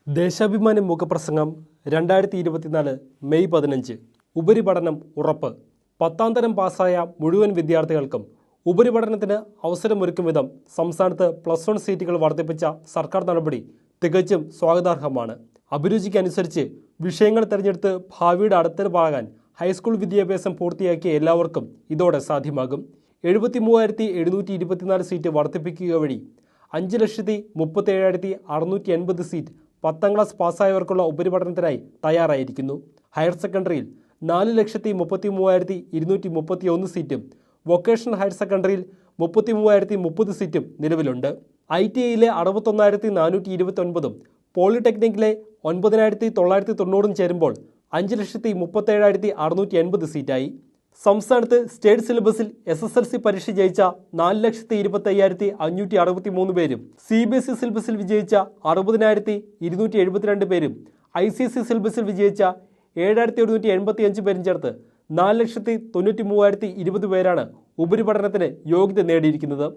ദേശാഭിമാനി മുഖപ്രസംഗം 2024 മെയ് 15 ഉപരിപഠനം ഉറപ്പ്. 10ാം തരം പാസ്സായ മുഴുവൻ വിദ്യാർത്ഥികൾക്കും ഉപരിപഠനത്തിന് അവസരമൊരുക്കും വിധം സംസ്ഥാനത്ത് +1 സീറ്റുകൾ വർദ്ധിപ്പിച്ച സർക്കാർ നടപടി തികച്ചും സ്വാഗതാർഹമാണ്. അഭിരുചിക്കനുസരിച്ച് വിഷയങ്ങൾ തിരഞ്ഞെടുത്ത് ഭാവിയുടെ അടത്തരമാകാൻ ഹൈസ്കൂൾ വിദ്യാഭ്യാസം പൂർത്തിയാക്കിയ എല്ലാവർക്കും ഇതോടെ സാധ്യമാകും. 73,724 സീറ്റ് വർദ്ധിപ്പിക്കുക വഴി 5,37,680 സീറ്റ് 10ാം ക്ലാസ് പാസ്സായവർക്കുള്ള ഉപരിപഠനത്തിനായി തയ്യാറായിരിക്കുന്നു. ഹയർ സെക്കൻഡറിയിൽ 4,33,231 സീറ്റും വൊക്കേഷണൽ ഹയർ സെക്കൻഡറിയിൽ 33,030 സീറ്റും നിലവിലുണ്ട്. ITIയിലെ 61,429 പോളിടെക്നിക്കിലെ 9,990 ചേരുമ്പോൾ 5,37,680 സീറ്റായി. സംസ്ഥാനത്ത് സ്റ്റേറ്റ് സിലബസിൽ SSLC പരീക്ഷ ജയിച്ച 4,25,563 പേരും CBSE സിലബസിൽ വിജയിച്ച 60,272 പേരും ICSE സിലബസിൽ വിജയിച്ച 7,185 പേരും ചേർത്ത് 4,93,020 പേരാണ് ഉപരിപഠനത്തിന് യോഗ്യത നേടിയിരിക്കുന്നത്.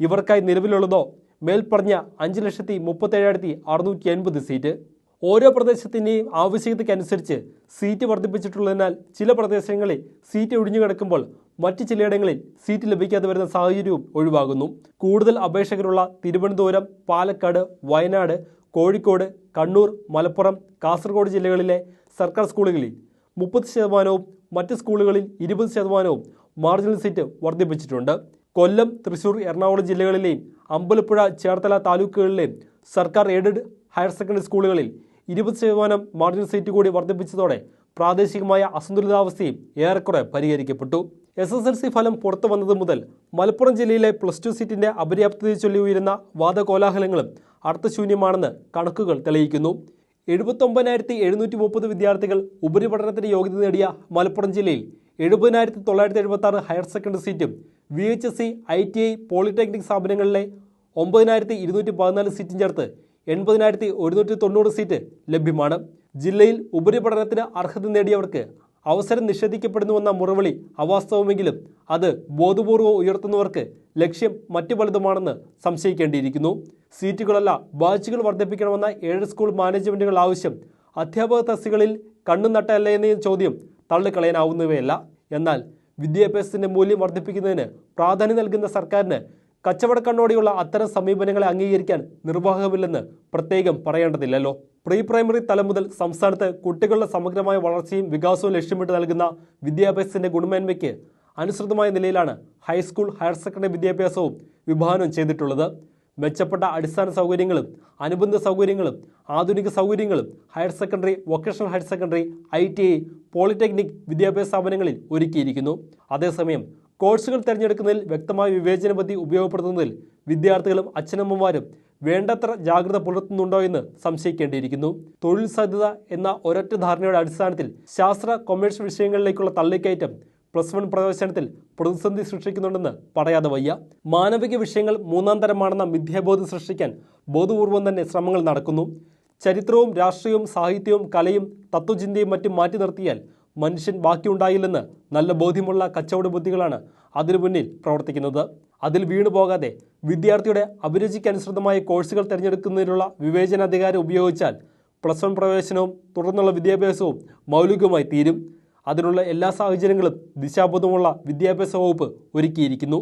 ഇവർക്കായി നിലവിലുള്ളതോ മേൽപ്പറഞ്ഞ 5,37,680 സീറ്റ്. ഓരോ പ്രദേശത്തിൻ്റെയും ആവശ്യകതയ്ക്കനുസരിച്ച് സീറ്റ് വർദ്ധിപ്പിച്ചിട്ടുള്ളതിനാൽ ചില പ്രദേശങ്ങളിൽ സീറ്റ് ഒഴിഞ്ഞു കിടക്കുമ്പോൾ മറ്റ് ചിലയിടങ്ങളിൽ സീറ്റ് ലഭിക്കാതെ വരുന്ന സാഹചര്യവും ഒഴിവാകുന്നു. കൂടുതൽ അപേക്ഷകരുള്ള തിരുവനന്തപുരം, പാലക്കാട്, വയനാട്, കോഴിക്കോട്, കണ്ണൂർ, മലപ്പുറം, കാസർഗോഡ് ജില്ലകളിലെ സർക്കാർ സ്കൂളുകളിൽ 30%, മറ്റ് സ്കൂളുകളിൽ 20% മാർജിനൽ സീറ്റ് വർദ്ധിപ്പിച്ചിട്ടുണ്ട്. കൊല്ലം, തൃശൂർ, എറണാകുളം ജില്ലകളിലെയും അമ്പലപ്പുഴ, ചേർത്തല താലൂക്കുകളിലെയും സർക്കാർ എയ്ഡഡ് ഹയർ സെക്കൻഡറി സ്കൂളുകളിൽ 20% മാർജിനൽ സീറ്റ് കൂടി വർദ്ധിപ്പിച്ചതോടെ പ്രാദേശികമായ അസന്തുലിതാവസ്ഥയും ഏറെക്കുറെ പരിഹരിക്കപ്പെട്ടു. SSLC ഫലം പുറത്തു വന്നത് മുതൽ മലപ്പുറം ജില്ലയിലെ +2 സീറ്റിന്റെ അപര്യാപ്തതയെ ചൊല്ലി ഉയരുന്ന വാദകോലാഹലങ്ങളും അർത്ഥശൂന്യമാണെന്ന് കണക്കുകൾ തെളിയിക്കുന്നു. 79,730 വിദ്യാർത്ഥികൾ ഉപരിപഠനത്തിന് യോഗ്യത നേടിയ മലപ്പുറം ജില്ലയിൽ 70,976 ഹയർ സെക്കൻഡറി സീറ്റും VHSE, ITI, പോളിടെക്നിക് സ്ഥാപനങ്ങളിലെ 9,214 സീറ്റും ചേർത്ത് 80,190 സീറ്റ് ലഭ്യമാണ്. ജില്ലയിൽ ഉപരിപഠനത്തിന് അർഹത നേടിയവർക്ക് അവസരം നിഷേധിക്കപ്പെടുന്നുവെന്ന മുറവിളി അവാസ്തവമെങ്കിലും അത് ബോധപൂർവം ഉയർത്തുന്നവർക്ക് ലക്ഷ്യം മറ്റു പലതുമാണെന്ന് സംശയിക്കേണ്ടിയിരിക്കുന്നു. സീറ്റുകളല്ല ബാച്ചുകൾ വർദ്ധിപ്പിക്കണമെന്ന 7 സ്കൂൾ മാനേജ്മെന്റുകൾ ആവശ്യം അധ്യാപക തസ്തികകളിൽ കണ്ണു നട്ടല്ലേ എന്ന ചോദ്യം തള്ളിക്കളയാനാവുന്നവയല്ല. എന്നാൽ വിദ്യാഭ്യാസത്തിന്റെ മൂല്യം വർദ്ധിപ്പിക്കുന്നതിന് പ്രാധാന്യം നൽകുന്ന സർക്കാരിന് കച്ചവടക്കണ്ണോടെയുള്ള അത്തരം സമീപനങ്ങളെ അംഗീകരിക്കാൻ നിർവാഹമില്ലെന്ന് പ്രത്യേകം പറയേണ്ടതില്ലല്ലോ. പ്രീ പ്രൈമറി തലം മുതൽ സംസ്ഥാനത്ത് കുട്ടികളുടെ സമഗ്രമായ വളർച്ചയും വികാസവും ലക്ഷ്യമിട്ട് നൽകുന്ന വിദ്യാഭ്യാസത്തിന്റെ ഗുണമേന്മയ്ക്ക് അനുസൃതമായ നിലയിലാണ് ഹൈസ്കൂൾ, ഹയർ സെക്കൻഡറി വിദ്യാഭ്യാസവും വിഭാവനം ചെയ്തിട്ടുള്ളത്. മെച്ചപ്പെട്ട അടിസ്ഥാന സൗകര്യങ്ങളും അനുബന്ധ സൗകര്യങ്ങളും ആധുനിക സൗകര്യങ്ങളും higher secondary, vocational higher secondary, ITI, polytechnic വിദ്യാഭ്യാസ സ്ഥാപനങ്ങളിൽ ഒരുക്കിയിരിക്കുന്നു. അതേസമയം കോഴ്സുകൾ തിരഞ്ഞെടുക്കുന്നതിൽ വ്യക്തമായ വിവേചന ബുദ്ധി ഉപയോഗപ്പെടുത്തുന്നതിൽ വിദ്യാർത്ഥികളും അച്ഛനമ്മമാരും വേണ്ടത്ര ജാഗ്രത പുലർത്തുന്നുണ്ടോ എന്ന് സംശയിക്കേണ്ടിയിരിക്കുന്നു. തൊഴിൽ സാധ്യത എന്ന ഒരൊറ്റ ധാരണയുടെ അടിസ്ഥാനത്തിൽ ശാസ്ത്ര, കൊമേഴ്സ് വിഷയങ്ങളിലേക്കുള്ള തള്ളിക്കയറ്റം +1 പ്രവേശനത്തിൽ പ്രതിസന്ധി സൃഷ്ടിക്കുന്നുണ്ടെന്ന് പറയാതെ വയ്യ. മാനവിക വിഷയങ്ങൾ 3ാം തരമാണെന്ന മിഥ്യാബോധം സൃഷ്ടിക്കാൻ ബോധപൂർവം തന്നെ ശ്രമങ്ങൾ നടക്കുന്നു. ചരിത്രവും രാഷ്ട്രീയവും സാഹിത്യവും കലയും തത്വചിന്തയും മറ്റും മാറ്റി നിർത്തിയാൽ മനുഷ്യൻ ബാക്കിയുണ്ടായില്ലെന്ന് നല്ല ബോധ്യമുള്ള കച്ചവട ബുദ്ധികളാണ് അതിനു മുന്നിൽ പ്രവർത്തിക്കുന്നത്. അതിൽ വീണുപോകാതെ വിദ്യാർത്ഥിയുടെ അഭിരുചിക്കനുസൃതമായ കോഴ്സുകൾ തിരഞ്ഞെടുക്കുന്നതിനുള്ള വിവേചനാധികാരം ഉപയോഗിച്ചാൽ +1 പ്രവേശനവും തുടർന്നുള്ള വിദ്യാഭ്യാസവും മൗലികമായി തീരും. അതിനുള്ള എല്ലാ സാഹചര്യങ്ങളും ദിശാബോധമുള്ള വിദ്യാഭ്യാസ വകുപ്പ് ഒരുക്കിയിരിക്കുന്നു.